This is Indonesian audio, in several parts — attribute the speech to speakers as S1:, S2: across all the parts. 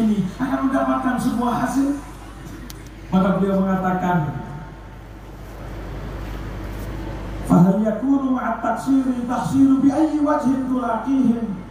S1: ini akan mendapatkan sebuah hasil? Maka beliau mengatakan, fahal yakunu ma'at taksiri taksiru bi ayyi wajhin tulaqihim.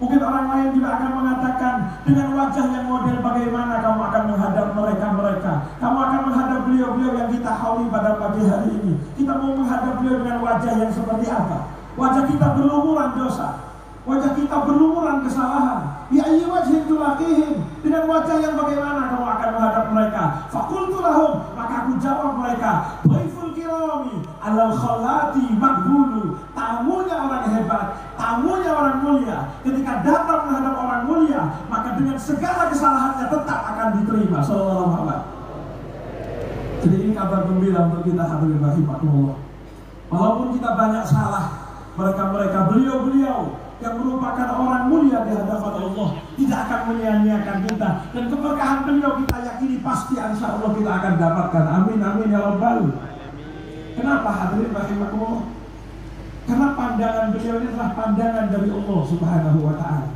S1: Mungkin orang lain juga akan mengatakan, dengan wajah yang model bagaimana kamu akan menghadap mereka. Kamu akan menghadap beliau-beliau yang kita hauli pada pagi hari ini. Kita mau menghadap beliau dengan wajah yang seperti apa? Wajah kita berlumuran dosa, wajah kita berlumuran kesalahan. Bi ayyi wajhin tulaqihim, dengan wajah yang bagaimana kamu akan menghadap mereka? Faqultu lahum, maka aku jawab mereka, dhaiful kirami alal khalati maqbulu. Tamunya orang hebat, tamunya orang mulia, ketika datang menghadap orang mulia, maka dengan segala kesalahannya tetap akan diterima. Sallallahu alaihi wasallam. Jadi ini kabar gembira untuk kita hadirin rahimakumullah. Walaupun kita banyak salah, mereka beliau-beliau yang merupakan orang mulia di hadapan Allah tidak akan menyia-nyiakan kita, dan keberkahan beliau kita yakini pasti insya Allah kita akan dapatkan. Amin amin ya rabbal. Kenapa hadirin rahimakumullah? Karena pandangan beliau ini adalah pandangan dari Allah Subhanahu wa ta'ala.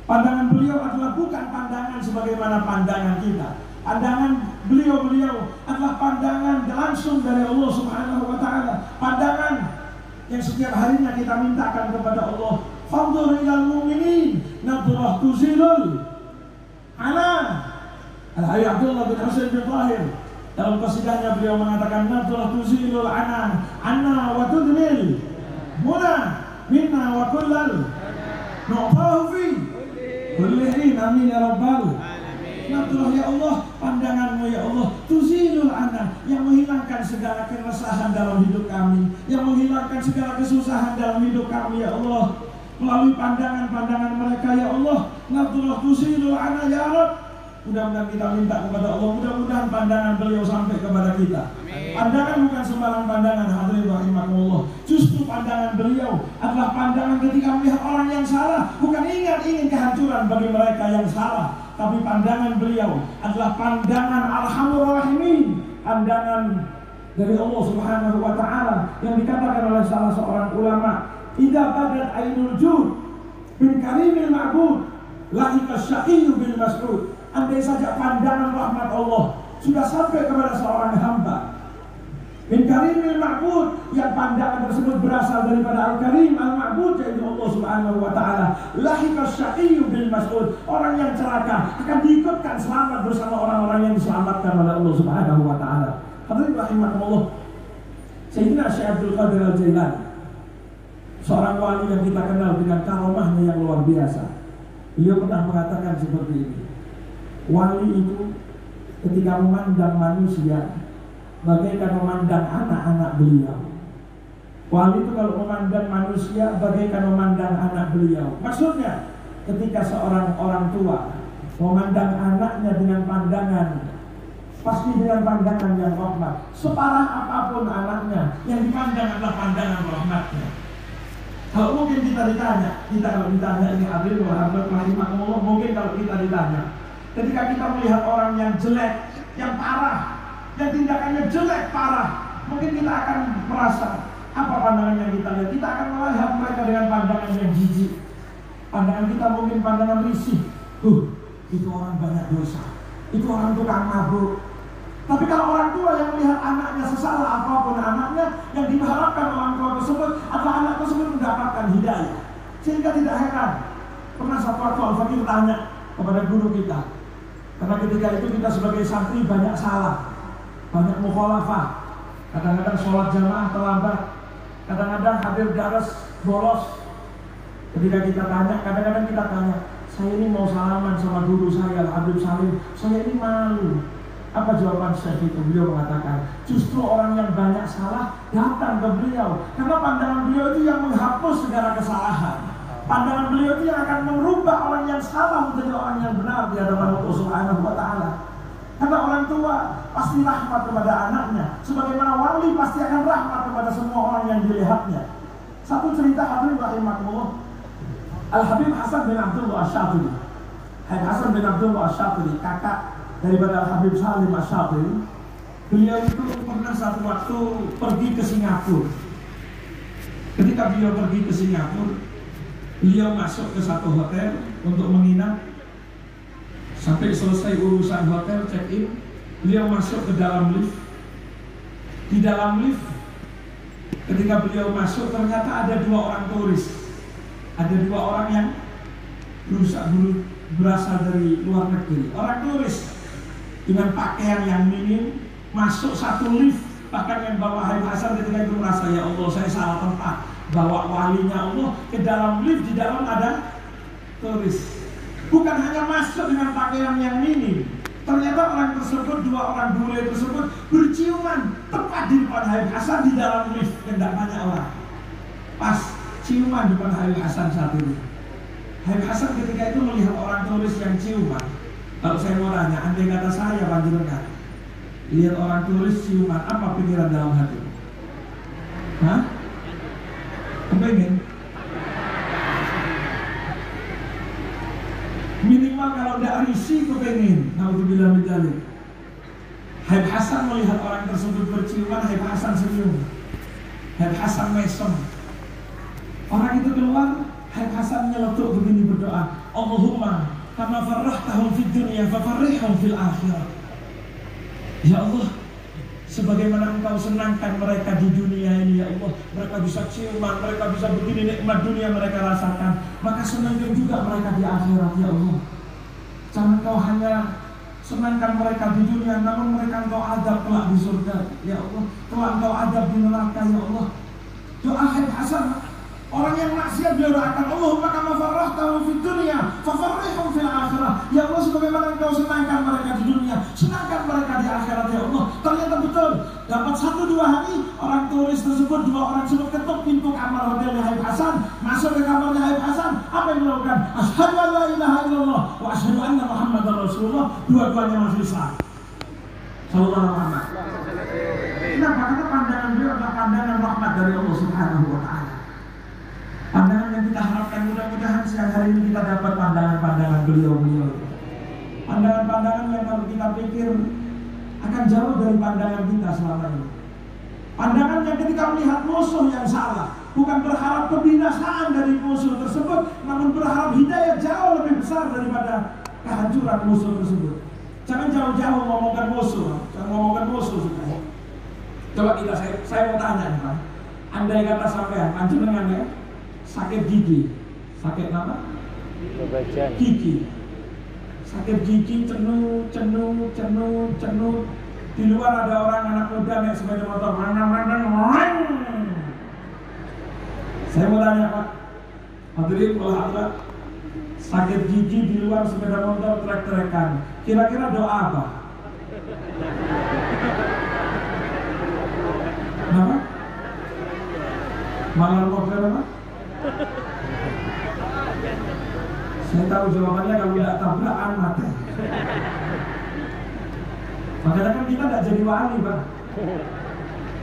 S1: Pandangan beliau adalah bukan pandangan sebagaimana pandangan kita. Pandangan beliau-beliau adalah pandangan langsung dari Allah Subhanahu wa ta'ala. Pandangan yang setiap harinya kita mintakan kepada Allah. Fanzur ilal mu'minin nadrah tuzilul ana. Al-Hayy Abdullah bin Husain bin Tahir dalam qasidahnya beliau mengatakan, nadrah tuzilul ana anna wa tudnil muna minna wa kullal nu'tahu fi kulli hin. Amin ya rabbal. Nadrah ya Allah, pandanganmu ya Allah, tuzilul ana, yang menghilangkan segala keresahan dalam hidup kami, yang menghilangkan segala kesusahan dalam hidup kami ya Allah, melalui pandangan-pandangan mereka ya Allah. Nadrah tuzilul ana ya Rabb. Mudah-mudahan kita minta kepada Allah, mudah-mudahan pandangan beliau sampai kepada kita. Amin. Pandangan bukan sembarang pandangan hadirin rahimakumullah. Justru pandangan beliau adalah pandangan ketika melihat orang yang salah, bukan ingin kehancuran bagi mereka yang salah, tapi pandangan beliau adalah pandangan Arhamur Rahimin, pandangan dari Allah Subhanahu wa ta'ala, yang dikatakan oleh salah seorang ulama, idza badat ainul jud bin karimil ma'bud lahiqas syaqiyyu bil mas'ud. Andai saja pandangan rahmat Allah sudah sampai kepada seorang hamba min karimil ma'bud, yang pandangan tersebut berasal daripada al-karim al-ma'bud yaitu Allah Subhanahu wa ta'ala, lahiqas syaqiyyu bil mas'ud, orang yang celaka akan diikutkan selamat bersama orang-orang yang diselamatkan oleh Allah Subhanahu wa ta'ala. Hadirin rahimakumullah. Sayyidina Syekh Abdul Qadir Al-Jailani, seorang wali yang kita kenal dengan karomahnya yang luar biasa, beliau pernah mengatakan seperti ini, wali itu ketika memandang manusia bagaikan memandang anak-anak beliau. Wali itu kalau memandang manusia bagaikan memandang anak beliau. Maksudnya ketika seorang orang tua memandang anaknya dengan pandangan, pasti dengan pandangan yang rahmat. Separah apapun anaknya, yang dipandang adalah pandangan rahmatnya. Kalau mungkin kita ditanya ini adil rahimahullah, mungkin kalau kita ditanya, ketika kita melihat orang yang jelek, yang parah, yang tindakannya jelek parah, mungkin kita akan merasa apa pandangan yang kita lihat? Kita akan melihat mereka dengan pandangan yang jijik. Pandangan kita mungkin pandangan risih. Itu orang banyak dosa, itu orang tukang mabuk. Tapi kalau orang tua yang melihat anaknya sesalah apapun anaknya, yang diharapkan orang tua tersebut adalah anak tersebut mendapatkan hidayah. Sehingga tidak heran, pernah satu waktu Al-Fakir tanya kepada guru kita, karena ketika itu kita sebagai santri banyak salah, banyak mukhalafah, kadang-kadang sholat jamaah terlambat, kadang-kadang hadir daras bolos. Ketika kita tanya, kadang-kadang kita tanya, saya ini mau salaman sama guru saya Habib Salim, saya ini malu. Apa jawaban Syekh itu? Beliau mengatakan, justru orang yang banyak salah datang ke beliau, karena pandangan beliau itu yang menghapus segala kesalahan. Pandangan beliau itu yang akan merubah orang yang salah menjadi orang yang benar di hadapan Allah Subhanahu wa ta'ala. Karena orang tua pasti rahmat kepada anaknya, sebagaimana wali pasti akan rahmat kepada semua orang yang dilihatnya. Satu cerita hadirin rahimakumullah, Al-Habib Hasan bin Abdullah Asy-Syadhili. Habib Hasan bin Abdullah Asy-Syadhili, kakak daripada Habib Salim Asy-Syadhili. Beliau itu pernah satu waktu pergi ke Singapura. Ketika beliau pergi ke Singapura, beliau masuk ke satu hotel untuk menginap. Sampai selesai urusan hotel, check-in, beliau masuk ke dalam lift. Di dalam lift, ketika beliau masuk, ternyata ada 2 orang turis. Ada 2 orang yang berasal dari luar negeri. Orang turis dengan pakaian yang minim masuk satu lift. Bahkan yang bawa Habib Hasan ketika itu merasa, ya Allah, saya salah tempat. Bawa walinya Allah ke dalam lift, di dalam ada turis. Bukan hanya masuk dengan pakaian yang minim, ternyata orang tersebut, 2 orang bule tersebut berciuman tepat di depan Habib Hasan di dalam lift yang tidak banyak orang. Pas ciuman di depan Habib Hasan saat itu. Habib Hasan ketika itu melihat orang turis yang ciuman. Kalau saya mau tanya, andai kata saya panjenengan lihat orang turis ciuman, apa pikiran dalam hati? Hah? Kepengen? Minimal kalau tidak risih kepengen. Naudzubillah min dzalik. Habib Hasan melihat orang tersebut berciuman, Habib Hasan senyum. Habib Hasan mesem. Orang itu keluar, Habib Hasan nyeletuk begini berdoa, Allahumma kama farrahtahum fid dunya fafarrihhum fil akhirah. Ya Allah, sebagaimana Engkau senangkan mereka di dunia ini, ya Allah, mereka bisa ciuman, mereka bisa begini, nikmat dunia mereka rasakan, maka senangkan juga mereka di akhirat, ya Allah. Jangan Engkau hanya senangkan mereka di dunia, namun mereka Engkau adab kelak di surga, ya Allah. Kelak Engkau adab di neraka, ya Allah. Doa Habib Hasan, orang yang maksiat beliau doakan, Allahumma kama farrahtahum fid dunya fafarrihhum fil akhirah. Ya Allah, sebagaimana Engkau senangkan mereka di dunia, senangkan mereka di akhirat, ya Allah. Ternyata betul, dapat 1-2 hari orang turis tersebut, 2 orang tersebut ketuk pintu kamar hotelnya Habib Hasan, masuk ke kamarnya Habib Hasan. Apa yang dilakukan? Asyhadu an la ilaha illallah wa asyhadu anna Muhammadar Rasulullah. Dua-duanya masuk Islam. Sallallahu alaihi wasallam. Kenapa? Karena pandangan beliau adalah pandangan rahmat dari Allah Subhanahu wa taala. Pandangan yang kita harapkan, mudah-mudahan siang hari ini kita dapat pandangan-pandangan beliau-beliau. Pandangan-pandangan yang kalau kita pikir akan jauh dari pandangan kita selama ini. Pandangan yang ketika melihat musuh yang salah, bukan berharap kebinasaan dari musuh tersebut, namun berharap hidayah jauh lebih besar daripada kehancuran musuh tersebut. Jangan jauh-jauh ngomongkan musuh, jangan ngomongkan musuh sudah. Coba saya mau tanya nih Pak, andai kata sampean panjenengan ya sakit gigi, sakit apa? Gigi, sakit gigi, cenut. Di luar ada orang anak muda naik sepeda motor, saya mau tanya Pak, hadirin kalau ada sakit gigi di luar sepeda motor trek-trekan, kira-kira doa apa? Kenapa? Malam mobil apa? Saya tahu jawabannya, kalau tidak tabrakan mati. Makanya kan kita tidak jadi wali Pak.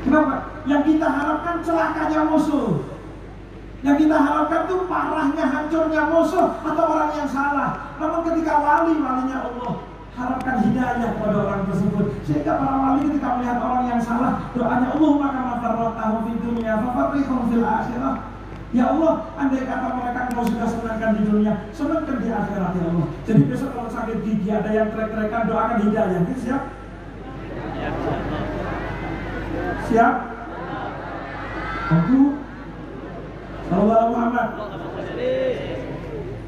S1: Kenapa? Yang kita harapkan celakanya musuh, yang kita harapkan itu parahnya, hancurnya musuh atau orang yang salah. Namun ketika walinya Allah, harapkan hidayah kepada orang tersebut. Sehingga para wali ketika melihat orang yang salah, doanya Allahumma kama farrahtahum fid dunya fafarrihhum fil akhirah. Ya Allah, andai kata mereka Engkau sudah senangkan di dunia, senangkan di akhirat, ya Allah. Jadi besok kalau sakit gigi ada yang trek-trekan, doakan hidayah. Siap? Siap? Aku Sallallahu Muhammad.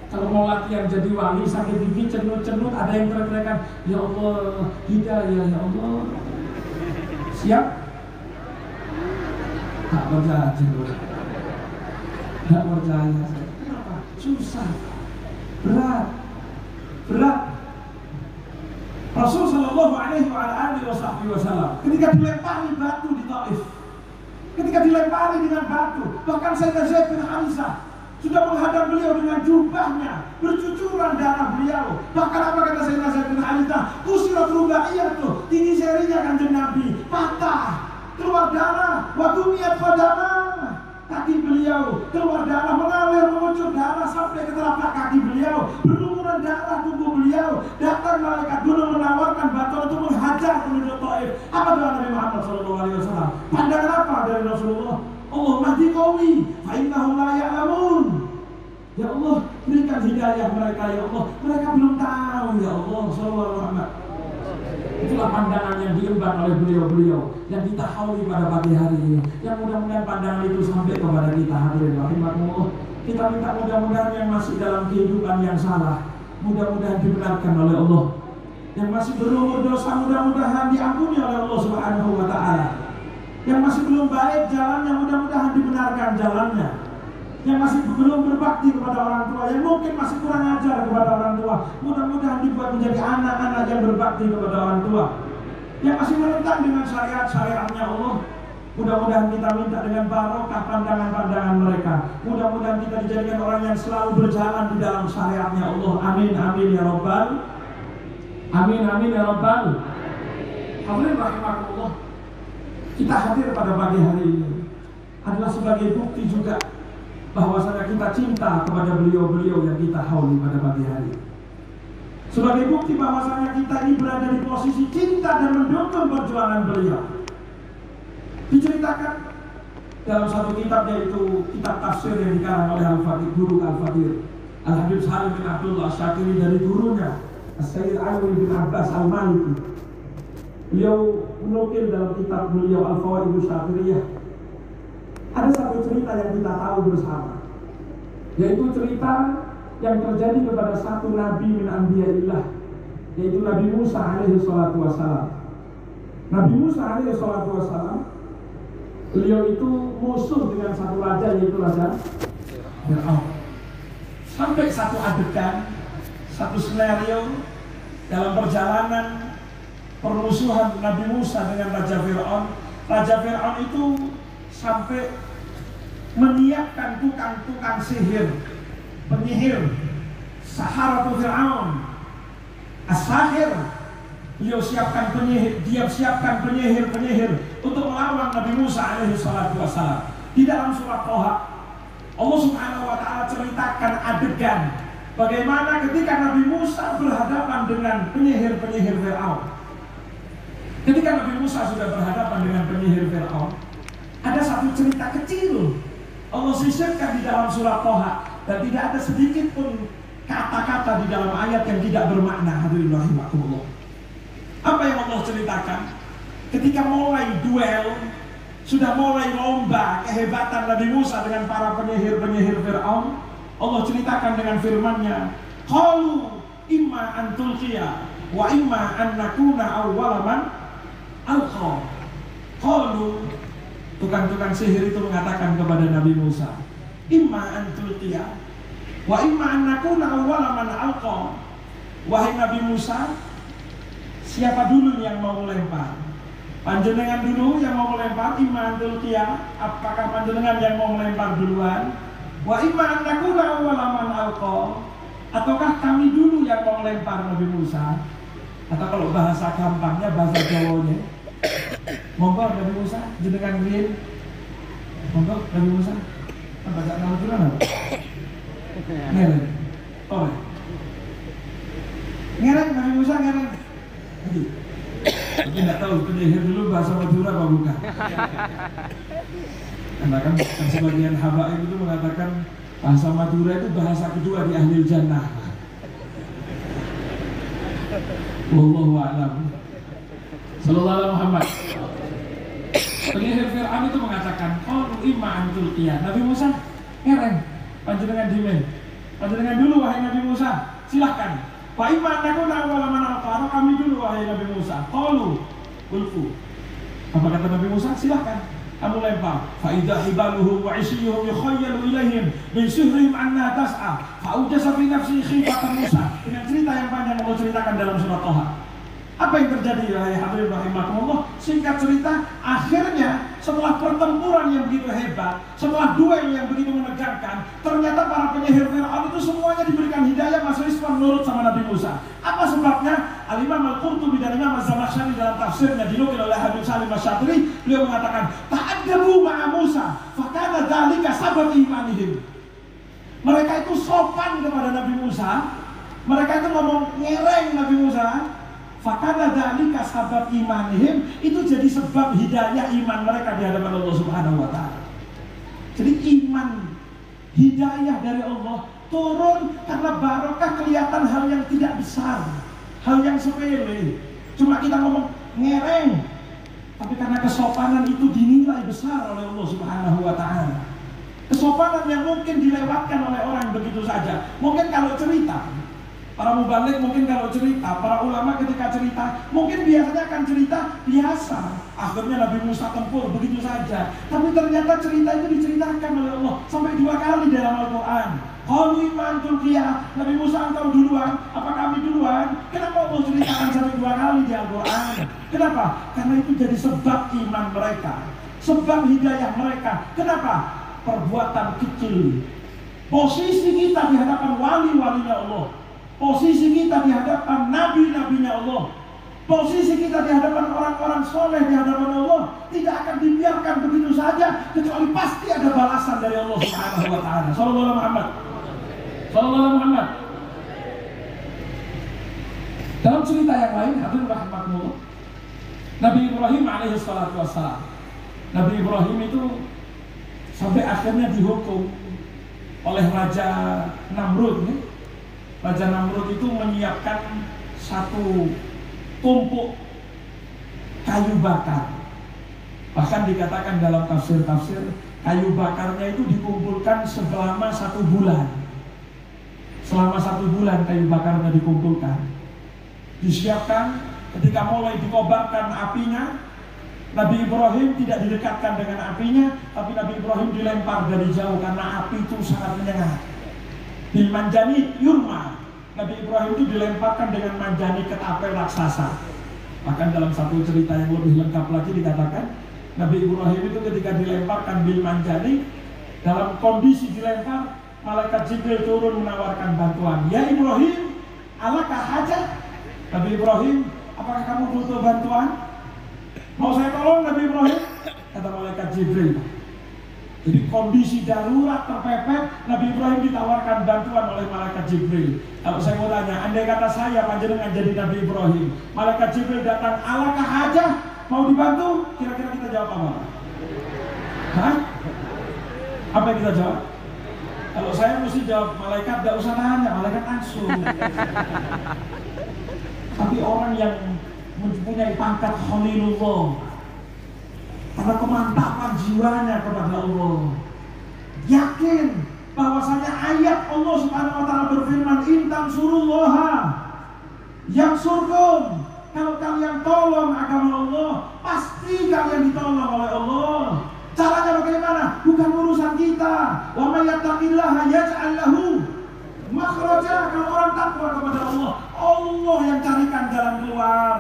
S1: Kalau mau latihan jadi wali, sakit gigi, cenut, ada yang trek-trekan, ya Allah, hidayah, ya Allah. Siap? Tak percaya, tidak percaya. Kenapa? Susah, berat. Rasul Shallallahu Alaihi Wasallam ketika dilempari batu di Taif, ketika dilempari dengan batu, bahkan Sayyidina Zaid bin Harisah sudah menghadap beliau dengan jubahnya, bercucuran darah beliau. Bahkan apa kata Sayyidina Zaid bin Harisah? Kusirat rubaiyatu, tinggi serinya Kanjeng Nabi patah, keluar darah, wa dumiyat qadamah. Kaki beliau keluar darah, mengalir mengucur darah sampai ke telapak kaki beliau, berlumuran darah tubuh beliau. Datang malaikat gunung menawarkan batu untuk menghajar penduduk Taif. Apa doa Nabi Muhammad SAW? Pandangan apa dari Rasulullah? Allah mahdi qaumi fa innahum la ya'lamun. Ya Allah, berikan hidayah mereka, ya Allah. Mereka belum tahu, ya Allah. pandangan yang diemban oleh beliau-beliau yang kita hauli pada pagi hari ini. Yang mudah-mudahan pandangan itu sampai kepada kita, hadirin rahimakumullah. Kita minta mudah-mudahan yang masih dalam kehidupan yang salah, mudah-mudahan dibenarkan oleh Allah. Yang masih berumur dosa, mudah-mudahan diampuni oleh Allah Subhanahu wa Ta'ala. Yang masih belum baik jalannya, mudah-mudahan dibenarkan jalannya. Yang masih belum berbakti kepada orang tua, yang mungkin masih kurang ajar kepada orang tua, mudah-mudahan dibuat menjadi anak-anak yang berbakti kepada orang tua. Yang masih menentang dengan syariat-syariatnya Allah, mudah-mudahan kita minta dengan barokah pandangan-pandangan mereka. Mudah-mudahan kita dijadikan orang yang selalu berjalan di dalam syariatnya Allah. Amin, amin ya Rabbal. Amin, amin ya Rabbal. Hadirin rahimakumullah. Kita hadir pada pagi hari ini adalah sebagai bukti juga bahwasanya kita cinta kepada beliau-beliau yang kita hauli pada pagi hari. Sebagai bukti bahwasanya kita ini berada di posisi cinta dan mendukung perjuangan beliau. Diceritakan dalam satu kitab, yaitu kitab tafsir yang dikarang oleh Al-Fadir, guru Al-Fadir Al-Habib Salim bin Abdullah Syakiri, dari gurunya As-Sayyid Ali bin Abbas Al-Maliki. Beliau menukil dalam kitab beliau Al-Fawaidus Syakiriyah. Ada satu cerita yang kita tahu bersama, yaitu cerita yang terjadi kepada satu nabi min anbiya'illah, yaitu Nabi Musa alaihi salatu wassalam. Nabi Musa alaihi salatu wassalam, beliau itu musuh dengan satu raja, yaitu Raja Fir'aun. Sampai satu adegan, satu skenario dalam perjalanan permusuhan Nabi Musa dengan Raja Fir'aun. Raja Fir'aun itu sampai menyiapkan tukang-tukang sihir, penyihir, Saharatu Fir'aun, as-sahir. Beliau siapkan penyihir, dia siapkan penyihir untuk melawan Nabi Musa alaihi salatu wassalam. Di dalam surat Thaha, Allah Subhanahu wa Ta'ala ceritakan adegan bagaimana ketika Nabi Musa berhadapan dengan penyihir-penyihir Fir'aun. Ketika Nabi Musa sudah berhadapan dengan penyihir Fir'aun, ada satu cerita kecil Allah sisipkan di dalam surat Thaha, dan tidak ada sedikit pun kata-kata di dalam ayat yang tidak bermakna. Hadirin rahimakumullah. Apa yang Allah ceritakan? Ketika mulai duel, sudah mulai lomba kehebatan Nabi Musa dengan para penyihir-penyihir Fir'aun, Allah ceritakan dengan firman-Nya, qalu imma an tulqiya wa imma an nakuna awwala man alqa. Qalu, tukang-tukang sihir itu mengatakan kepada Nabi Musa, imma an tulqiya wa imma an nakuna awwala man alqa. Wahai Nabi Musa, siapa dulu yang mau melempar? Panjenengan dulu yang mau melempar, imma an tulqiya, apakah panjenengan yang mau melempar duluan? Wa imma an nakuna awwala man alqa, ataukah kami dulu yang mau melempar Nabi Musa? Atau kalau bahasa gampangnya, bahasa Jawanya, monggo Nabi Musa, jenengan riyen. Monggo Nabi Musa. Baca nama Quran apa? Ngereng. Oh. Ngereng Nabi Musa ngereng. Tapi nggak tahu penyihir dulu bahasa Madura apa bukan. Karena kan sebagian habaib itu mengatakan bahasa Madura itu bahasa kedua di Ahlil Jannah. Wallahu a'lam. Sallallahu alaihi Muhammad. Penyihir Fir'aun itu mengatakan, qalu imma an tulqiya. Nabi Musa ngereng, panjenengan dimen. Panjenengan dulu wahai Nabi Musa, silahkan. Wa imma an nakuna awwala man alqa, kami dulu wahai Nabi Musa. Qalu ulqu. Apa kata Nabi Musa? Silahkan, kamu lempar. Fa idza hibaluhum wa isyuhum yukhayyalu ilaihim min sihrihim anna tas'a. Fa ujasa fi nafsi khifatan Musa. Dengan cerita yang panjang Allah ceritakan dalam surat Thaha. Apa yang terjadi ya hadirin rahimakumullah? Singkat cerita, akhirnya setelah pertempuran yang begitu hebat, setelah duel yang begitu menegangkan, ternyata para penyihir Fir'aun itu semuanya diberikan hidayah masuk Islam menurut sama Nabi Musa. Apa sebabnya? Al-Imam Al-Qurtubi dan Imam Az-Zamakhsyari dalam tafsirnya dinukil oleh Habib Salim Asy-Syatiri, beliau mengatakan, ta'addabu ma'a Musa, fakana dzalika sabab imanihim. Mereka itu sopan kepada Nabi Musa, mereka itu ngomong ngereng Nabi Musa. Fakana dzalika sabab imanihim, itu jadi sebab hidayah iman mereka di hadapan Allah Subhanahu wa Ta'ala. Jadi iman, hidayah dari Allah turun karena barokah kelihatan hal yang tidak besar, hal yang sepele. Cuma kita ngomong ngereng. Tapi karena kesopanan itu dinilai besar oleh Allah Subhanahu wa Ta'ala. Kesopanan yang mungkin dilewatkan oleh orang begitu saja. Mungkin kalau cerita, para mubalik mungkin kalau cerita, para ulama ketika cerita, mungkin biasanya akan cerita biasa. Akhirnya Nabi Musa tempur begitu saja. Tapi ternyata cerita itu diceritakan oleh Allah sampai 2 kali dalam Al-Quran. Qalu iman tulqiyah, Nabi Musa engkau duluan, apa kami duluan? Kenapa Allah ceritakan sampai 2 kali di Al-Quran? Kenapa? Karena itu jadi sebab iman mereka, sebab hidayah mereka. Kenapa? Perbuatan kecil. Posisi kita di hadapan wali-walinya Allah, posisi kita di hadapan nabi-nabinya Allah, posisi kita di hadapan orang-orang soleh di hadapan Allah tidak akan dibiarkan begitu saja, kecuali pasti ada balasan dari Allah Subhanahu wa Ta'ala. Sallallahu alaihi Muhammad. Sallallahu alaihi Muhammad. Dalam cerita yang lain, hadirin rahimakumullah, Nabi Ibrahim alaihi salatu wassalam. Nabi Ibrahim itu sampai akhirnya dihukum oleh Raja Namrud. Raja Namrud itu menyiapkan satu tumpuk kayu bakar. Bahkan dikatakan dalam tafsir-tafsir, kayu bakarnya itu dikumpulkan selama 1 bulan. Selama 1 bulan kayu bakarnya dikumpulkan, disiapkan. Ketika mulai dikobarkan apinya, Nabi Ibrahim tidak didekatkan dengan apinya, tapi Nabi Ibrahim dilempar dari jauh karena api itu sangat menyengat. Bil manjani yurma, Nabi Ibrahim itu dilemparkan dengan manjani ketapel raksasa. Bahkan dalam satu cerita yang lebih lengkap lagi dikatakan, Nabi Ibrahim itu ketika dilemparkan bil manjani, dalam kondisi dilempar, malaikat Jibril turun menawarkan bantuan. Ya Ibrahim, alakah hajat? Nabi Ibrahim, apakah kamu butuh bantuan? Mau saya tolong Nabi Ibrahim? Kata malaikat Jibril. Jadi kondisi darurat terpepet, Nabi Ibrahim ditawarkan bantuan oleh malaikat Jibril. Kalau saya mau tanya, andai kata saya panjenengan jadi Nabi Ibrahim, malaikat Jibril datang, alakah hajah? Mau dibantu? Kira-kira kita jawab apa? Hah? Apa yang kita jawab? Kalau saya mesti jawab, malaikat gak usah nanya, malaikat langsung. Tapi orang yang mempunyai pangkat Khalilullah, karena kemantapan jiwanya kepada Allah, yakin bahwasanya ayat Allah Subhanahu wa Ta'ala berfirman, intan surullaha yang surkum, kalau kalian tolong agama Allah, pasti kalian ditolong oleh Allah. Caranya bagaimana? Bukan urusan kita. Wa may yattaqillaha yaj'al lahu makhraja. Kalau orang takwa kepada Allah, Allah yang carikan jalan keluar.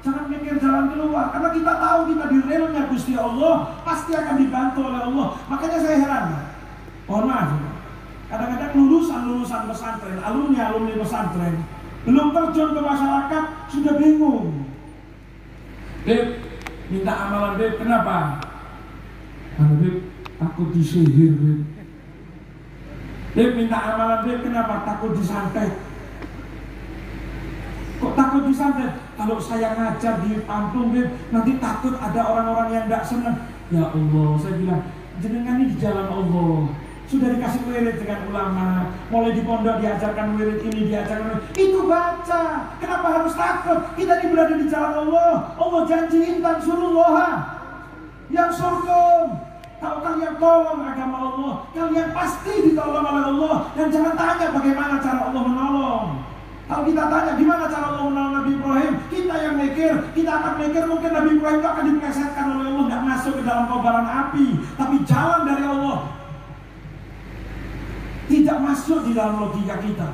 S1: Jangan mikir jalan keluar, karena kita tahu kita di realnya Gusti Allah pasti akan dibantu oleh Allah. Makanya saya heran, mohon maaf, kadang-kadang lulusan pesantren, alumni pesantren belum terjun ke masyarakat sudah bingung. Beb, minta amalan Beb, kenapa? Karena Beb takut disihir Beb. Beb minta amalan Beb, kenapa? Takut disantet. Kok takut disantet? Kalau saya ngajar di kampung Beb, nanti takut ada orang-orang yang tidak senang. Ya Allah, saya bilang, jenengan ini di jalan Allah. Sudah dikasih wirid dengan ulama, mulai di pondok diajarkan wirid ini, diajarkan wirid. Itu baca. Kenapa harus takut? Kita ini berada di jalan Allah. Allah janji intan surullaha yang surkum. Kalau kalian tolong agama Allah, kalian pasti ditolong oleh Allah. Dan jangan tanya bagaimana cara Allah menolong. Kalau kita tanya gimana cara Allah menolong Nabi Ibrahim, kita yang mikir, kita akan mikir mungkin Nabi Ibrahim itu akan diplesetkan oleh Allah, tidak masuk ke dalam kobaran api. Tapi jalan dari Allah tidak masuk di dalam logika kita.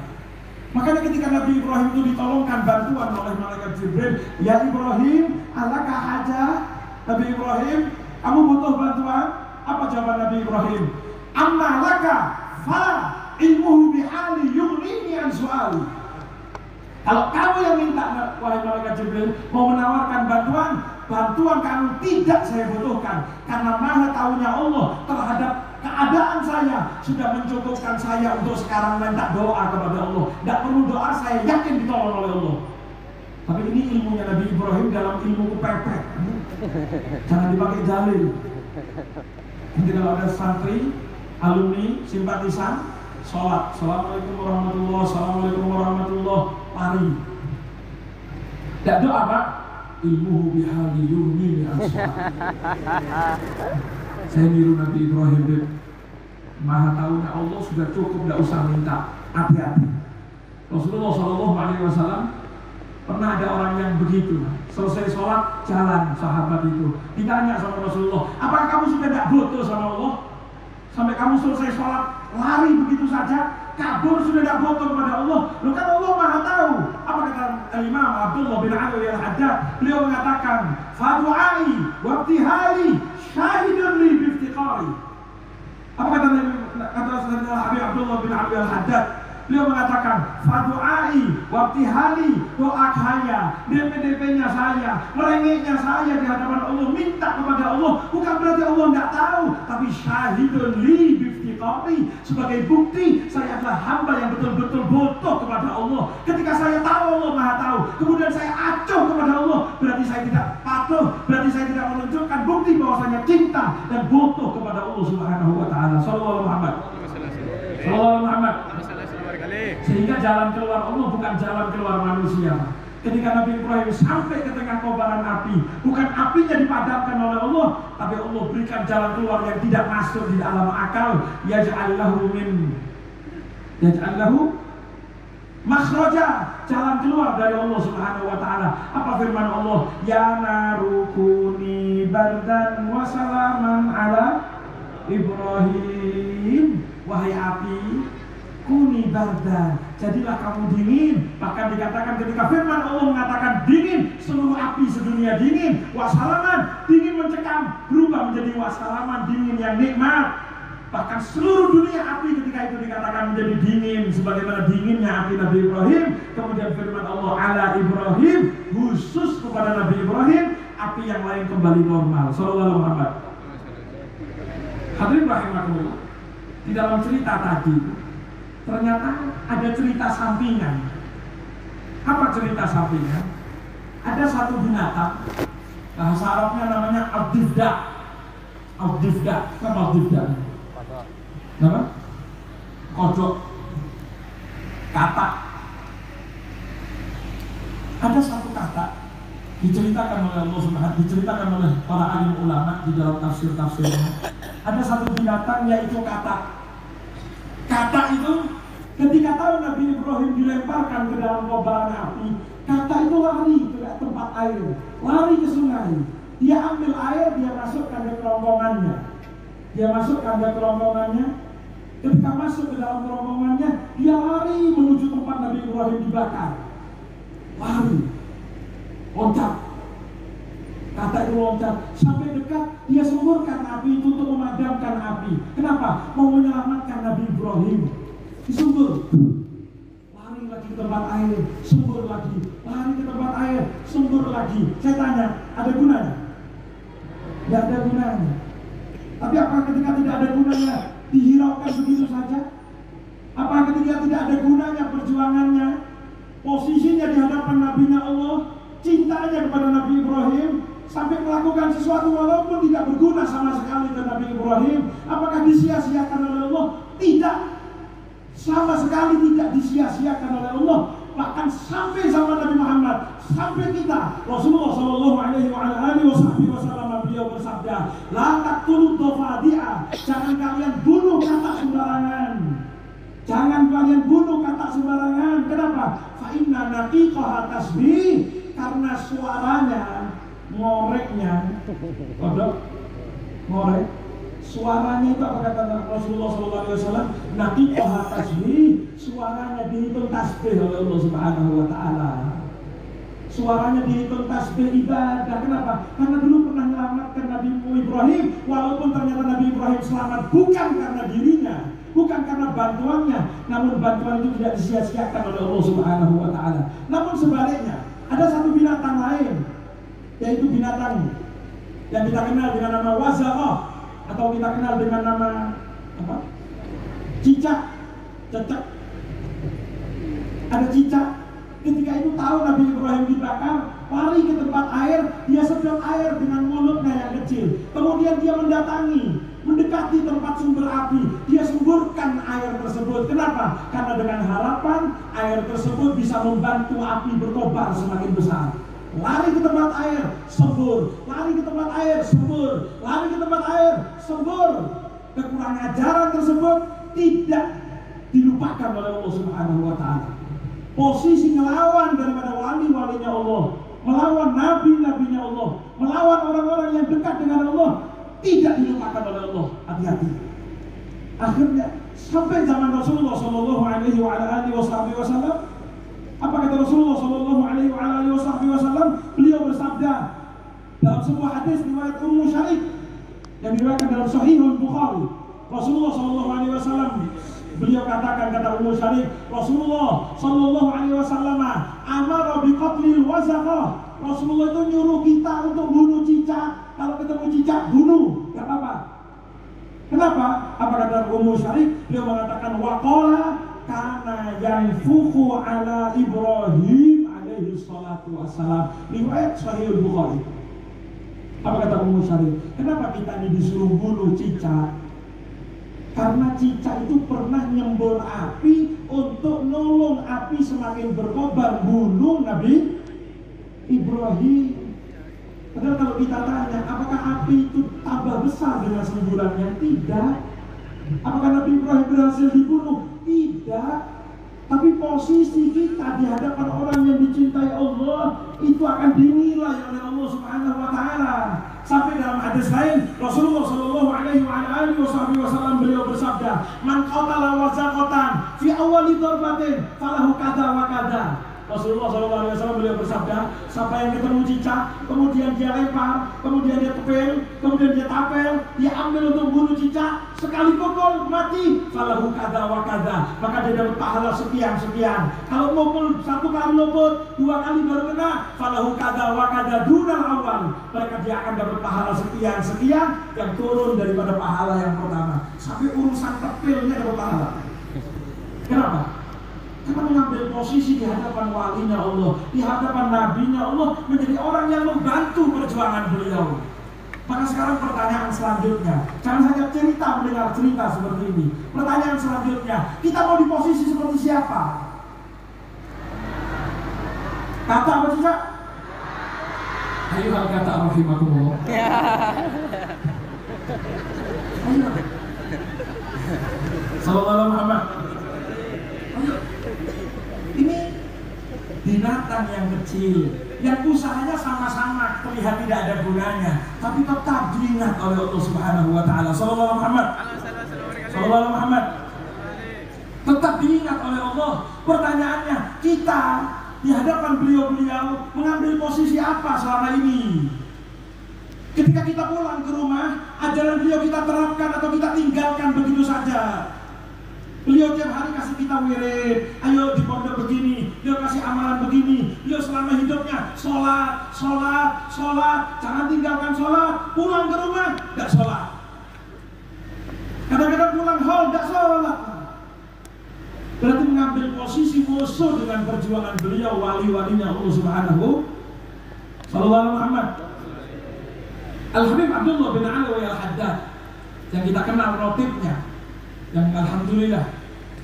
S1: Makanya ketika Nabi Ibrahim itu ditolongkan bantuan oleh malaikat Jibril, ya Ibrahim, alakah hajah? Nabi Ibrahim, kamu butuh bantuan? Apa jawaban Nabi Ibrahim? Amma laka fala ilmuhu bihali yughnini an su'ali. Kalau kamu yang minta, wahai malaikat Jibril, mau menawarkan bantuan kamu tidak saya butuhkan, karena maha tahunya Allah terhadap keadaan saya sudah mencukupkan saya untuk sekarang minta doa kepada Allah. Tidak perlu doa, saya yakin ditolong oleh Allah. Tapi ini ilmunya Nabi Ibrahim dalam ilmu kepepet. Jangan dipakai dalil. Nanti kalau ada santri, alumni, simpatisan, sholat, assalamualaikum warahmatullah, assalamualaikum warahmatullah, lari. Tidak doa Pak, ilmuhu bihali yurni Saya niru Nabi Ibrahim, Maha tahunya Allah sudah cukup, tidak usah minta. Hati-hati. Rasulullah SAW pernah ada orang yang begitu, selesai sholat jalan, sahabat itu ditanya sama Rasulullah, apakah kamu sudah tidak butuh sama Allah? Sampai kamu selesai sholat lari begitu saja, kabur, sudah tidak butuh kepada Allah? Loh, kan Allah Maha tahu. Apa kata Imam Abdullah bin Ali al-Haddad? Beliau mengatakan, fadu'ai wabtihali syahidun li biftiqari. Apa kata Habib Abdullah bin Ali al-Haddad? Beliau mengatakan, fadu'ai wabtihali, doa saya, DP-DP-nya saya, merengeknya saya di hadapan Allah, minta kepada Allah, bukan berarti Allah tidak tahu, tapi syahidun li biftiqari, sebagai bukti saya adalah hamba yang betul-betul butuh kepada Allah. Ketika saya tahu Allah Maha tahu, kemudian saya acuh kepada Allah, berarti saya tidak patuh, berarti saya tidak menunjukkan bukti bahwasanya cinta dan butuh kepada Allah Subhanahu wa taala. Sallallahu Muhammad. Sallallahu Muhammad. Sehingga jalan keluar Allah bukan jalan keluar manusia. Ketika Nabi Ibrahim sampai ke tengah kobaran api, bukan apinya dipadamkan oleh Allah, tapi Allah berikan jalan keluar yang tidak masuk di dalam akal. Yaj'al lahu makhraja, jalan keluar dari Allah Subhanahu wa taala. Apa firman Allah? Ya narukuni bardan wa salaman ala Ibrahim. Wahai api, kuni bardan, jadilah kamu dingin. Bahkan dikatakan ketika firman Allah mengatakan dingin, seluruh api sedunia dingin. Wasalaman, dingin mencekam, berubah menjadi wasalaman, dingin yang nikmat. Bahkan seluruh dunia api ketika itu dikatakan menjadi dingin, sebagaimana dinginnya api Nabi Ibrahim. Kemudian firman Allah ala Ibrahim, khusus kepada Nabi Ibrahim, api yang lain kembali normal. Sallallahu Muhammad. Hadirin rahimakumullah, di dalam cerita tadi ternyata ada cerita sampingan. Apa cerita sampingan? Ada satu binatang, bahasa Arabnya namanya al-difda. Al-difda, apa al-difda? Apa? Kodok, katak. Ada satu katak diceritakan oleh Allah Subhanahu, diceritakan oleh para alim ulama di dalam tafsir-tafsirnya. Ada satu binatang yaitu katak. Katak itu ketika tahu Nabi Ibrahim dilemparkan ke dalam kobaran api, katak itu lari ke tempat air, lari ke sungai. Dia ambil air, dia masukkan ke kerongkongannya. Ketika masuk ke dalam kerongkongannya, dia lari menuju tempat Nabi Ibrahim dibakar. Lari, loncat. Katak itu loncat sampai dekat, dia semburkan api itu untuk memadamkan api. Kenapa? Mau menyelamatkan Nabi Ibrahim. Disembur, lari lagi ke tempat air, sembur lagi, lari ke tempat air, sembur lagi. Saya tanya, ada gunanya? Tidak ada gunanya. Tapi apa ketika tidak ada gunanya dihiraukan begitu saja? Apa ketika tidak ada gunanya perjuangannya, posisinya di hadapan nabinya Allah, cintanya kepada Nabi Ibrahim, sampai melakukan sesuatu walaupun tidak berguna sama sekali ke Nabi Ibrahim, apakah disia-siakan oleh Allah? Tidak, sama sekali tidak disia-siakan oleh Allah. Bahkan sampai zaman Nabi Muhammad, sampai kita, Rasulullah SAW, beliau bersabda, la taqtulud dafadi'a, jangan kalian bunuh katak sembarangan. Jangan kalian bunuh katak sembarangan. Kenapa? Fa inna naqiqaha tasbih, karena suaranya, ngoreknya, kodok, ngorek, suaranya itu apa kata Rasulullah SAW? Naqiqaha tasbih, suaranya dihitung tasbih oleh Allah Subhanahu wa taala. Suaranya dihitung tasbih ibadah. Kenapa? Karena dulu pernah menyelamatkan Nabi Ibrahim, walaupun ternyata Nabi Ibrahim selamat bukan karena dirinya, bukan karena bantuannya, namun bantuan itu tidak disia-siakan oleh Allah Subhanahu wa taala. Namun sebaliknya, ada satu binatang lain, yaitu binatang yang kita kenal dengan nama wazaqah, atau kita kenal dengan nama apa? Cicak, cecek. Ada cicak. Ketika itu tahu Nabi Ibrahim dibakar, lari ke tempat air, dia sedot air dengan mulutnya yang kecil. Kemudian dia mendatangi, mendekati tempat sumber api, dia semburkan air tersebut. Kenapa? Karena dengan harapan air tersebut bisa membantu api berkobar semakin besar. lari ke tempat air, sembur, lari ke tempat air, sembur, lari ke tempat air, sembur. Kekurangan ajaran tersebut tidak dilupakan oleh Allah Subhanahu wa Ta'ala. Posisi ngelawan daripada wali-walinya Allah, melawan nabi-nabinya Allah, melawan orang-orang yang dekat dengan Allah, tidak dilupakan oleh Allah. Hati-hati. Akhirnya sampai zaman Rasulullah Shallallahu Alaihi Wasallam, apa kata Rasulullah Shallallahu Alaihi Wasallam? Beliau bersabda dalam sebuah hadis riwayat Ummu Syarik yang diriwayatkan dalam Sahihul Bukhari. Rasulullah Shallallahu Alaihi Wasallam beliau katakan, kata Ummu Syarik, Rasulullah Shallallahu Alaihi Wasallam amara biqatlil wazaqah. Rasulullah itu nyuruh kita untuk bunuh cicak. Kalau ketemu cicak bunuh, gak apa-apa. Kenapa? Apa kata Ummu Syarik? Beliau mengatakan waqala kana yanfukhu ala Ibrahim alaihi salatu wassalam. Riwayat Sahihul Bukhari. Apa kata Ummu Syarik? Kenapa kita ini disuruh bunuh cicak? Karena cicak itu pernah nyembur api untuk nolong api semakin berkobar bunuh Nabi Ibrahim. Padahal kalau kita tanya, apakah api itu tambah besar dengan semburannya? Tidak. Apakah Nabi Ibrahim berhasil dibunuh? Tidak. Tapi posisi kita di hadapan orang yang dicintai Allah itu akan dinilai oleh Allah Subhanahu wa Ta'ala. Sampai dalam hadis lain Rasulullah Shallallahu Alaihi Wasallam beliau bersabda, man qatala wazaqatan fi awwali darbatin falahu kada wa kada. Rasulullah SAW beliau bersabda, siapa yang ketemu cicak, kemudian dia lempar, kemudian dia tepel, kemudian dia tapel, dia ambil untuk bunuh cicak, sekali pukul mati, falahu kada wa kada, maka dia dapat pahala sekian-sekian. Kalau pukul satu kali luput, dua kali baru kena, falahu kada wa kada dunal awal, mereka dia akan dapat pahala sekian-sekian yang turun daripada pahala yang pertama. Sampai urusan tepelnya dapat pahala. Kenapa? Karena mengambil posisi di hadapan walinya Allah, di hadapan nabinya Allah, menjadi orang yang membantu perjuangan beliau. Maka sekarang pertanyaan selanjutnya, jangan saja cerita mendengar cerita seperti ini. Pertanyaan selanjutnya, kita mau di posisi seperti siapa? Kata apa sih, Kak? Ayo kata rahimakumullah. Ayo. Sallallahu alaihi Muhammad. Ini binatang yang kecil, yang usahanya sama-sama terlihat tidak ada gunanya, tapi tetap diingat oleh Allah Subhanahu wa Ta'ala. Sallallahu Muhammad. Sallallahu Muhammad. Tetap diingat oleh Allah. Pertanyaannya, kita di hadapan beliau-beliau mengambil posisi apa selama ini? Ketika kita pulang ke rumah, ajaran beliau kita terapkan atau kita tinggalkan begitu saja? Beliau tiap hari kasih kita wirid, ayo di pondok begini, beliau kasih amalan begini, beliau selama hidupnya sholat, sholat, sholat, jangan tinggalkan sholat, pulang ke rumah, gak sholat. Kadang-kadang pulang hall, gak sholat. Berarti mengambil posisi musuh dengan perjuangan beliau, wali-walinya Allah Subhanahu Sallallahu Alaihi Muhammad. Al-Habib Abdullah bin Alwi Al-Haddad yang kita kenal rotibnya, yang alhamdulillah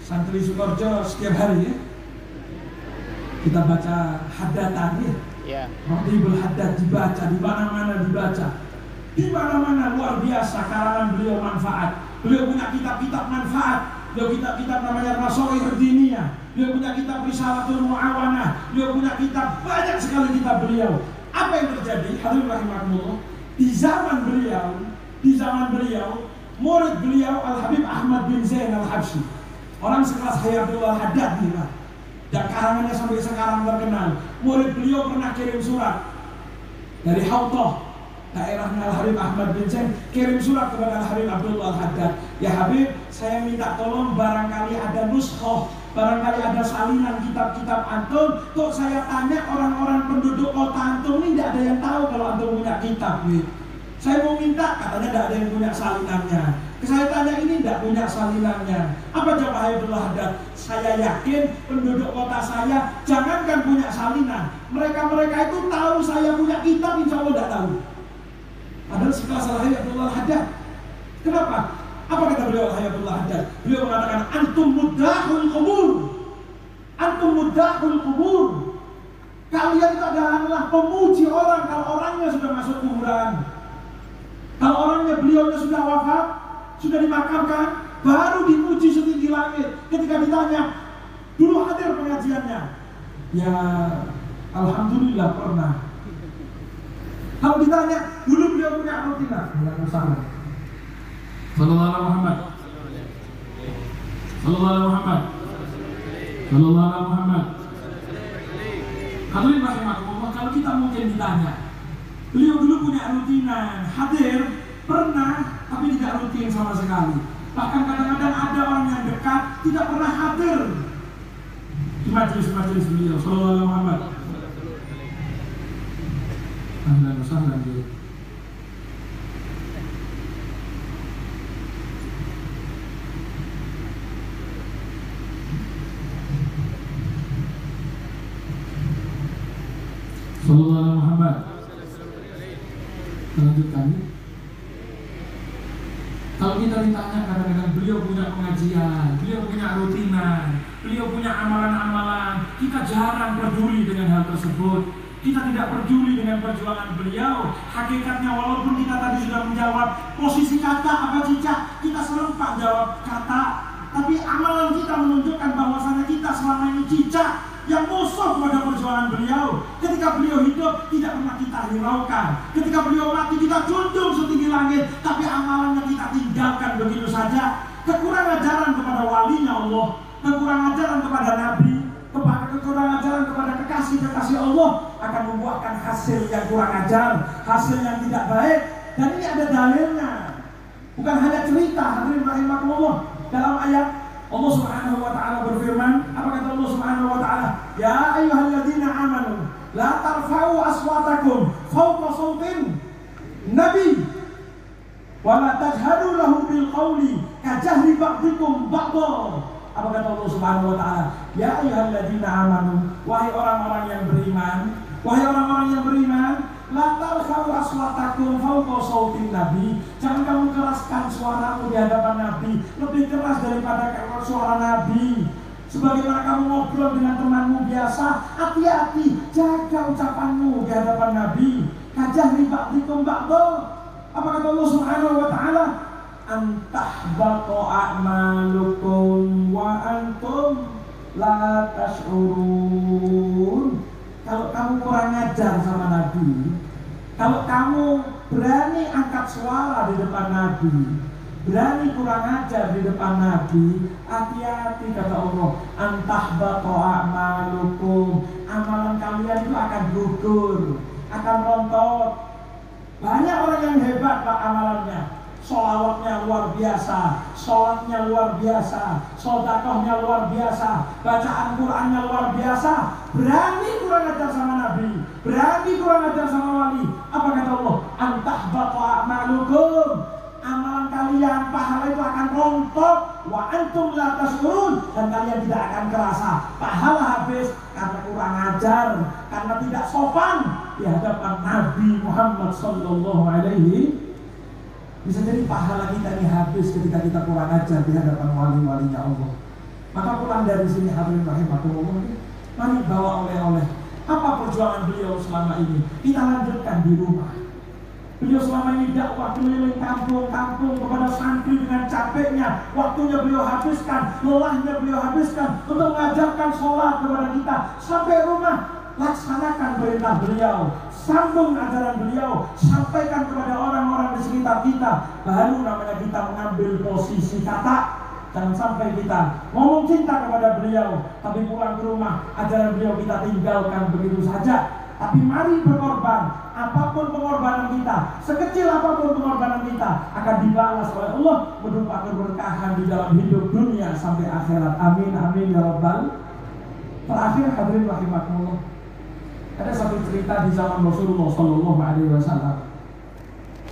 S1: santri Sukoharjo setiap hari ya kita baca haddatan ya. Rotibul Haddad dibaca di mana-mana, di mana-mana, luar biasa karangan beliau manfaat. Beliau punya kitab-kitab manfaat. Beliau kitab-kitab namanya Rasail Diniyah. Beliau punya kitab Risalatul Muawanah. Beliau punya kitab, banyak sekali kitab beliau. Apa yang terjadi? Hadirin rahimakumullah, di zaman beliau murid beliau Al-Habib Ahmad bin Zain Al-Habsyi, orang sekelas Hayy Abdullah Haddad nih Pak, dan karangannya sampai sekarang terkenal. Murid beliau pernah kirim surat dari Hautah, daerahnya Al-Habib Ahmad bin Zain, kirim surat kepada Al-Habib Abdullah Al-Haddad, ya Habib, saya minta tolong barangkali ada nuskhoh, barangkali ada salinan kitab-kitab antum. Kok saya tanya orang-orang penduduk kota antum ini tidak ada yang tahu kalau antum punya kitab gitu. Saya mau minta, katanya tidak ada yang punya salinannya. Saya tanya ini tidak punya salinannya. Apa jawab Hayy Abdullah Haddad? Saya yakin penduduk kota saya jangankan punya salinan, mereka itu tahu saya punya kitab, insya Allah tidak tahu. Padahal sekelas Hayy Abdullah Haddad. Kenapa? Apa kata beliau Hayy Abdullah Haddad? Beliau mengatakan antum muddahul qubur. Antum muddahul qubur. Kalian itu adalah pemuji orang kalau orangnya sudah masuk kuburan. Kalau orangnya beliaunya sudah wafat, sudah dimakamkan, baru dipuji setinggi langit. Ketika ditanya, dulu hadir pengajiannya? Ya, alhamdulillah pernah. Kalau ditanya, dulu beliau punya rutina? Ya, sama. Sallallahu alaihi Muhammad. Sallallahu alaihi Muhammad. Sallallahu alaihi Muhammad. Hadirin rahimakumullah, kalau kita mungkin ditanya, beliau dulu punya rutinan, hadir, pernah, tapi tidak rutin sama sekali. Bahkan kadang-kadang ada orang yang dekat, tidak pernah hadir di majelis-majelis beliau. Sallallahu alaihi Muhammad. Ahlan wa sahlan. Sallallahu alaihi Muhammad. Lanjutkan. Kalau kita ditanya, kadang-kadang beliau punya pengajian, beliau punya rutinan, beliau punya amalan-amalan, kita jarang peduli dengan hal tersebut. Kita tidak peduli dengan perjuangan beliau. Hakikatnya walaupun kita tadi sudah menjawab posisi kata apa cicak, kita serempak jawab kata, tapi amalan kita menunjukkan bahwasanya kita selama ini cicak yang musuh pada perjuangan beliau. Ketika beliau hidup tidak pernah kita hiraukan, ketika beliau mati kita junjung setinggi langit, tapi amalannya kita tinggalkan begitu saja. Kekurangan ajaran kepada walinya Allah, kekurangan ajaran kepada Nabi, kekurangan ajaran kepada kekasih-kekasih Allah akan membuahkan hasil yang kurang ajar, hasil yang tidak baik. Dan ini ada dalilnya, bukan hanya cerita. Hadirin rahimakumullah, dalam ayat Allah Subhanahu wa taala berfirman, apa kata Allah Subhanahu wa taala? Ya ayyuhalladzina amanu la tarfa'u aswatakum fawqa sautin nabi wa la tajhadu lahu bil qawli kajahri ba'dikum ba'dha. Apa kata Allah Subhanahu wa taala? Ya ayyuhalladzina amanu, wahai orang-orang yang beriman, wahai orang-orang yang beriman, la tarfa'u aswatakum fawqa sautin nabi. Jangan kamu keraskan suaramu di hadapan Nabi, lebih keras daripada suara Nabi. Sebagaimana kamu ngobrol dengan temanmu biasa, hati-hati, jaga ucapanmu di hadapan Nabi. Kajahri ba'dikum ba'dha. Apa kata Allah Subhanahu wa taala? Antahbaqo a'malukum wa antum la tash'urun. Kalau kamu kurang ajar sama Nabi, kalau kamu berani angkat suara di depan Nabi, berani kurang ajar di depan Nabi, hati-hati kata Allah. Antahbaqo a'malukum, amalan kalian itu akan gugur, akan rontok. Banyak orang yang hebat pak amalannya, sholawatnya luar biasa, sholatnya luar biasa, sodakohnya luar biasa, bacaan Qurannya luar biasa, berani kurang ajar sama Nabi, berani kurang ajar sama wali. Apa kata Allah? Antahbaqo a'malukum, amalan kalian, pahala itu akan rontok, wa antum la tash'urun, dan kalian tidak akan kerasa pahala habis karena kurang ajar, karena tidak sopan di hadapan Nabi Muhammad sallallahu alaihi. Bisa jadi pahala kita ini habis ketika kita kurang ajar di hadapan wali-walinya Allah. Maka pulang dari sini hadirin rahimakumullah, mari bawa oleh-oleh. Apa perjuangan beliau selama ini? Kita lanjutkan di rumah. Beliau selama ini dakwah keliling kampung-kampung kepada santri dengan capeknya. Waktunya beliau habiskan, lelahnya beliau habiskan untuk mengajarkan sholat kepada kita. Sampai rumah, laksanakan perintah beliau, sambung ajaran beliau, sampaikan kepada orang-orang di sekitar kita. Baru namanya kita mengambil posisi kata. Jangan sampai kita ngomong cinta kepada beliau, tapi pulang ke rumah ajaran beliau kita tinggalkan begitu saja. Tapi mari berkorban. Apapun pengorbanan kita, sekecil apapun pengorbanan kita, akan dibalas oleh Allah berupa keberkahan di dalam hidup dunia sampai akhirat. Amin amin ya rabbal. Terakhir hadirin rahimakumullah, ada satu cerita di zaman Rasulullah Sallallahu Alaihi Wasallam.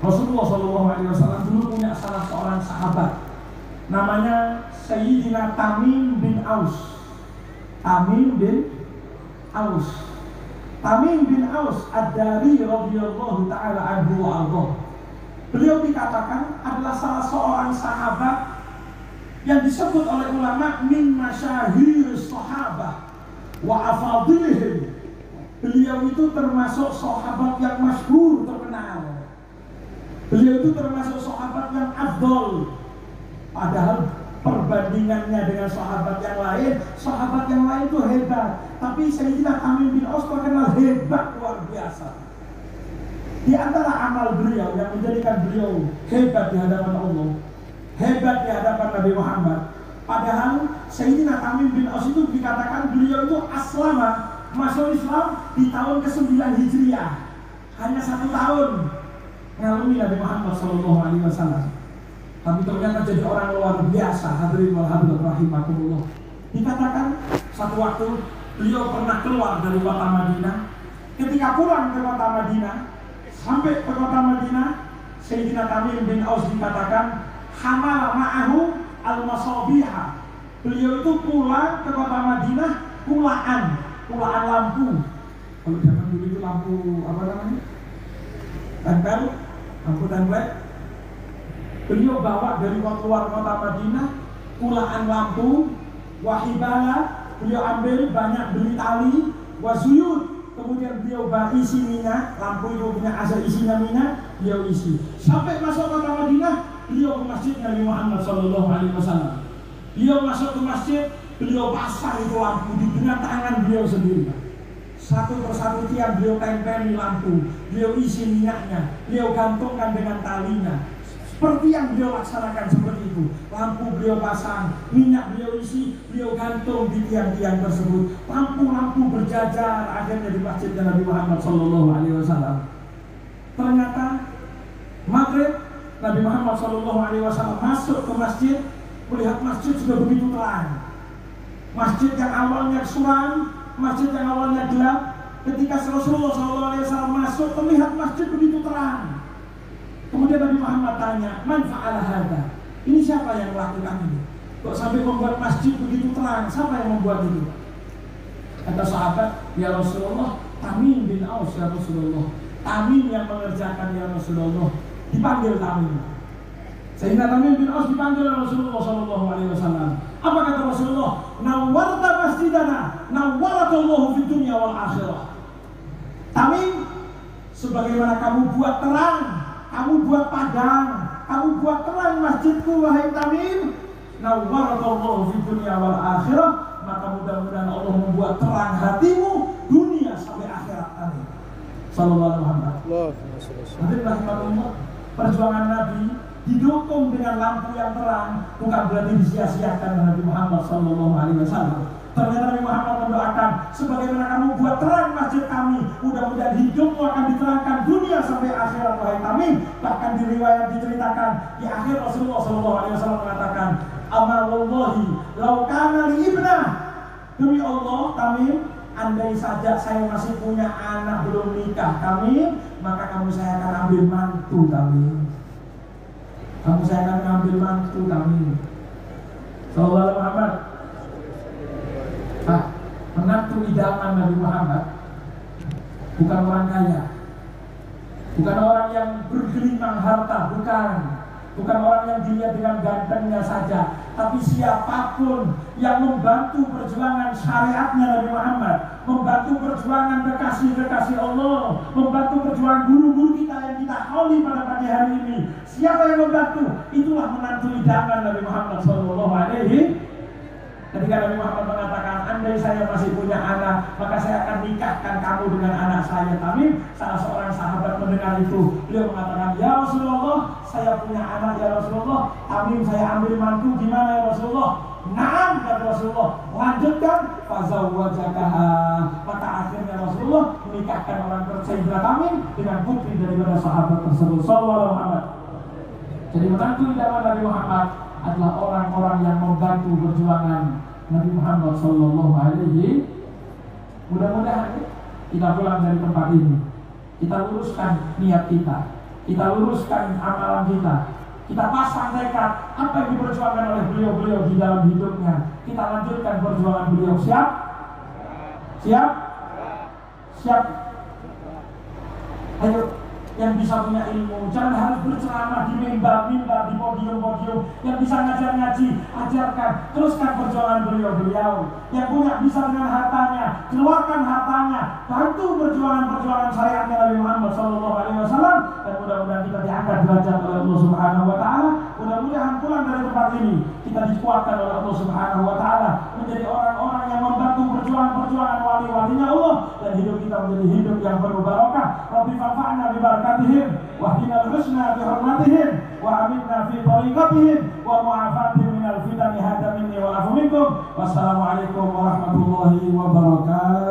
S1: Rasulullah Sallallahu Alaihi Wasallam dulu punya salah seorang sahabat, namanya Sayyidina Tamim bin Aus. Tamim bin Aus. Tamim bin Aus Ad-Dari radhiyallahu taala anhu wa ardhah. Beliau dikatakan adalah salah seorang sahabat yang disebut oleh ulama min masyahir sahabah wa afadilihim. Beliau itu termasuk sahabat yang masyhur, terkenal. Beliau itu termasuk sahabat yang afdol. Padahal perbandingannya dengan sahabat yang lain itu hebat. Tapi Sayyidina Tamim bin Aus terkenal hebat luar biasa. Di antara amal beliau yang menjadikan beliau hebat di hadapan Allah, hebat di hadapan Nabi Muhammad. Padahal Sayyidina Tamim bin Aus itu dikatakan beliau itu aslama, masuk Islam di tahun ke-9 Hijriah. Hanya 1 tahun ngalami Nabi Muhammad SAW. Tapi ternyata jadi orang luar biasa. Hadirin wal hadirat rahimakumullah. Dikatakan satu waktu beliau pernah keluar dari kota Madinah. Ketika pulang ke kota Madinah, sampai ke kota Madinah, Sayyidina Tamim bin Aus dikatakan hamala ma'ahu al-masabiha. Beliau itu pulang ke kota Madinah pulaan lampu. Kalau zaman dulu itu lampu apa namanya? Tempel, lampu tempel. Beliau bawa dari luar kota Madinah pulaan lampu, wahibala. Beliau ambil banyak beli tali, wasuyud. Kemudian beliau isi minyak, lampu itu punya asal isinya minyak, beliau isi. Sampai masuk kota Madinah, beliau ke masjid Nabi Muhammad SAW. Beliau masuk ke masjid, beliau pasang itu lampu dengan tangan beliau sendiri. Satu persatu tiang beliau tempeli lampu, beliau isi minyaknya, beliau gantungkan dengan talinya. Seperti yang beliau laksanakan seperti itu. Lampu beliau pasang, minyak beliau isi, beliau gantung di tiang-tiang tersebut. Lampu-lampu berjajar akhirnya di masjidnya Nabi Muhammad SAW. Ternyata maghrib Nabi Muhammad SAW masuk ke masjid, melihat masjid sudah begitu terang. Masjid yang awalnya suram, masjid yang awalnya gelap, ketika Rasulullah SAW masuk terlihat masjid begitu terang. Kemudian Nabi Muhammad tanya, man fa'ala hadha? Ini siapa yang melakukan ini? Kok sampai membuat masjid begitu terang? Siapa yang membuat itu? Kata sahabat, ya Rasulullah, Tamim bin Aus ya Rasulullah. Tamim yang mengerjakan ya Rasulullah. Dipanggil Tamim. Sehingga Tamim bin Aus dipanggil Rasulullah SAW. Apa kata Rasulullah? Nawwarta masjidana, nawwarakallahu fid dunya wal akhirah. Tamim, sebagaimana kamu buat terang, kamu buat padang, kamu buat terang masjidku wahai Tamim, nawwarakallahu fid dunya wal akhirah, maka mudah-mudahan Allah membuat terang hatimu dunia sampai akhirat. Amin. Sallallahu alaihi wasallam. Hadirin rahimakumullah, perjuangan Nabi didukung dengan lampu yang terang, bukan berarti disia-siakan Nabi Muhammad sallallahu alaihi wasallam. Ternyata Nabi Muhammad mendoakan, sebagaimana kamu buat terang masjid kami, mudah-mudahan hidupmu akan diterangkan dunia sampai akhirat wahai Tamim. Bahkan di riwayat diceritakan di akhir Rasulullah SAW mengatakan, amal wallahi lau kana li ibnah, demi Allah Tamim, andai saja saya masih punya anak belum nikah Tamim, maka kamu saya akan ambil mantu Tamim. Kamu saya akan ambil mantu Tamim. Sallallahu alaihi Muhammad. Menantu idaman Nabi Muhammad bukan orang kaya, bukan orang yang bergelimang harta, bukan orang yang dilihat dengan gantengnya saja, tapi siapapun yang membantu perjuangan syariatnya Nabi Muhammad, membantu perjuangan kekasih-kekasih Allah, membantu perjuangan guru-guru kita yang kita hauli pada pagi hari ini. Siapa yang membantu? Itulah menantu idaman Nabi Muhammad SAW. Ketika Nabi Muhammad mengatakan, andai saya masih punya anak, maka saya akan nikahkan kamu dengan anak saya Tamim. Salah seorang sahabat mendengar itu, beliau mengatakan, ya Rasulullah, saya punya anak ya Rasulullah, Tamim saya ambil mantu, gimana ya Rasulullah? Naam kata Rasulullah, lanjutkan, fazawwajakaha. Maka akhirnya Rasulullah menikahkan orang Sayyidina Tamim dengan putri daripada sahabat tersebut. Sallallahu alaihi Muhammad. Jadi menantu idaman Nabi Muhammad adalah orang-orang yang membantu perjuangan Nabi Muhammad Sallallahu Alaihi. Mudah-mudahan kita pulang dari tempat ini, kita luruskan niat kita luruskan amalan kita pasang tekad apa yang diperjuangkan oleh beliau-beliau di dalam hidupnya. Kita lanjutkan perjuangan beliau. Siap? Siap? Siap? Ayo yang bisa punya ilmu. Jangan harus berceramah di mimbar-mimbar, di podium-podium. Yang bisa ngajar ngaji, ajarkan, teruskan perjuangan beliau-beliau. Yang punya bisa dengan hartanya, keluarkan hartanya, bantu perjuangan-perjuangan syariatnya Nabi Muhammad SAW. Dan mudah-mudahan kita diangkat derajat oleh Allah Subhanahu Wa Taala. Mudah-mudahan pulang dari tempat ini kita dikuatkan oleh Allah Subhanahu Wa Taala menjadi orang-orang yang membantu perjuangan-perjuangan wali-walinya Allah, dan hidup kita menjadi hidup yang penuh barokah. Rabbi fa'fa'na bi barakatihim wahdinal husna bi hurmatihim wa aminna fi tariqatihim wa mu'afatihim minal fitani hadza minni wa afu minkum. Wassalamualaikum warahmatullahi wabarakatuh.